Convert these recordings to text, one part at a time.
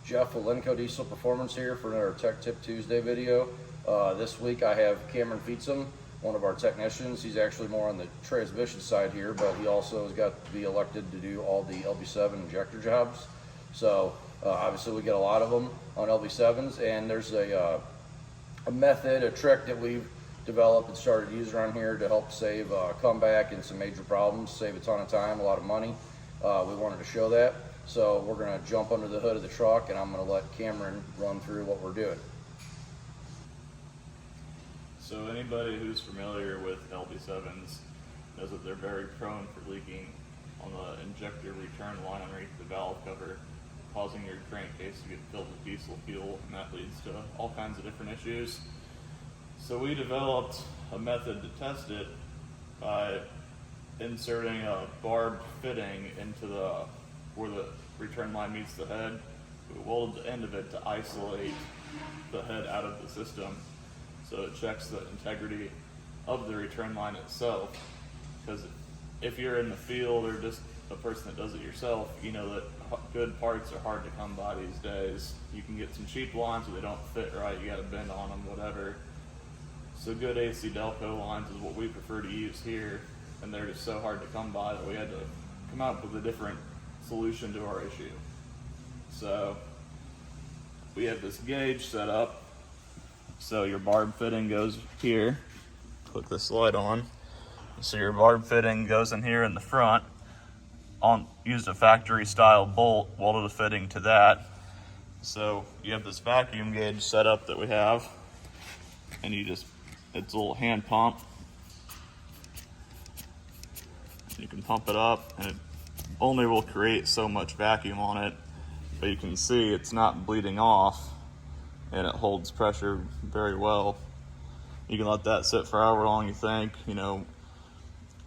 Jeff with Lenco Diesel Performance here for another Tech Tip Tuesday video. This week I have Cameron Feetsum, one of our technicians. He's actually more on the transmission side here, but he also has got to be elected to do all the LB7 injector jobs. So obviously we get a lot of them on LB7s, and there's a method, a trick that we've developed and started using around here to help save comeback and some major problems, save a ton of time, a lot of money. We wanted to show that. So we're going to jump under the hood of the truck, and I'm going to let Cameron run through what we're doing. So anybody who's familiar with LB7s knows that they're very prone for leaking on the injector return line underneath the valve cover, causing your crankcase to get filled with diesel fuel, and that leads to all kinds of different issues. So we developed a method to test it by inserting a barbed fitting into where the return line meets the head. We welded the end of it to isolate the head out of the system, so it checks the integrity of the return line itself. Because if you're in the field or just a person that does it yourself, you know that good parts are hard to come by these days. You can get some cheap lines where they don't fit right, you gotta bend on them, whatever. So good AC Delco lines is what we prefer to use here, and they're just so hard to come by that we had to come up with a different solution to our issue. So we have this gauge set up. So your barb fitting goes here. Click this light on. So your barb fitting goes in here in the front. Used a factory style bolt, welded a fitting to that. So you have this vacuum gauge set up that we have, and it's a little hand pump. You can pump it up, and it only will create so much vacuum on it, but you can see it's not bleeding off, and it holds pressure very well. You can let that sit for however long you think. You know,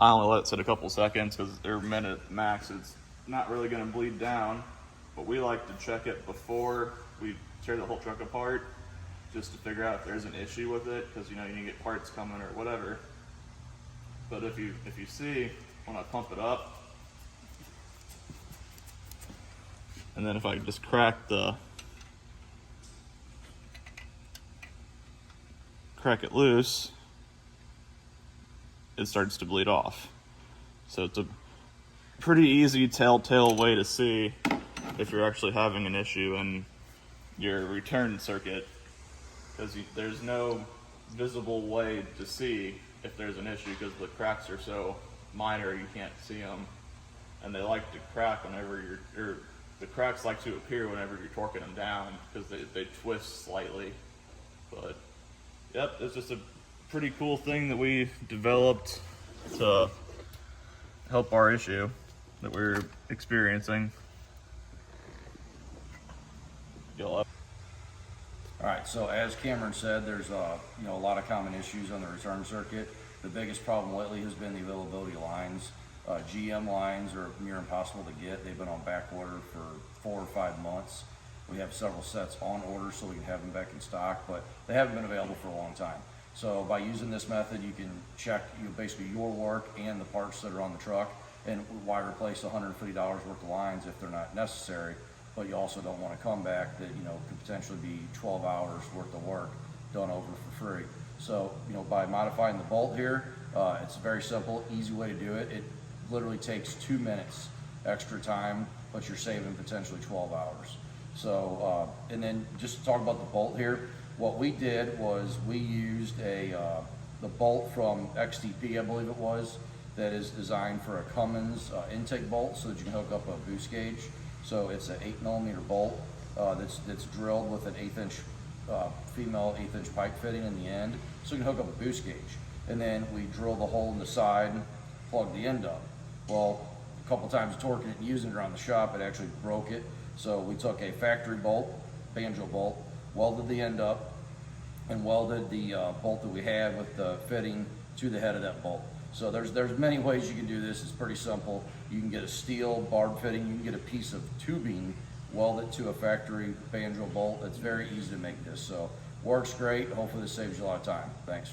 I only let it sit a couple seconds because they're minute max. It's not really going to bleed down, but we like to check it before we tear the whole truck apart, just to figure out if there's an issue with it, because you know you can get parts coming or whatever. But if you see when I pump it up, and then if I just crack it loose, it starts to bleed off. So it's a pretty easy telltale way to see if you're actually having an issue in your return circuit, because there's no visible way to see if there's an issue because the cracks are so minor you can't see them, and they like to crack whenever the cracks like to appear whenever you're torquing them down because they twist slightly. But yep, it's just a pretty cool thing that we developed to help our issue that we're experiencing. All right, so as Cameron said, there's a lot of common issues on the return circuit. The biggest problem lately has been the availability of lines. GM lines are near impossible to get. They've been on back order for 4 or 5 months. We have several sets on order so we can have them back in stock, but they haven't been available for a long time. So by using this method, you can check basically your work and the parts that are on the truck, and why replace $150 worth of lines if they're not necessary. But you also don't want to come back that could potentially be 12 hours worth of work done over for free. So by modifying the bolt here, it's a very simple, easy way to do it. It literally takes 2 minutes extra time, but you're saving potentially 12 hours. So and then just to talk about the bolt here, what we did was we used the bolt from XTP, I believe it was, that is designed for a Cummins intake bolt so that you can hook up a boost gauge. So it's an 8mm bolt that's drilled with an 1/8 inch female 1/8 inch pipe fitting in the end, so you can hook up a boost gauge. And then we drill the hole in the side, plug the end up. Well, a couple times torquing it and using it around the shop, it actually broke it. So we took a factory bolt, banjo bolt, welded the end up, and welded the bolt that we had with the fitting to the head of that bolt. So there's many ways you can do this. It's pretty simple. You can get a steel barb fitting. You can get a piece of tubing, weld it to a factory banjo bolt. It's very easy to make this. So works great. Hopefully this saves you a lot of time. Thanks.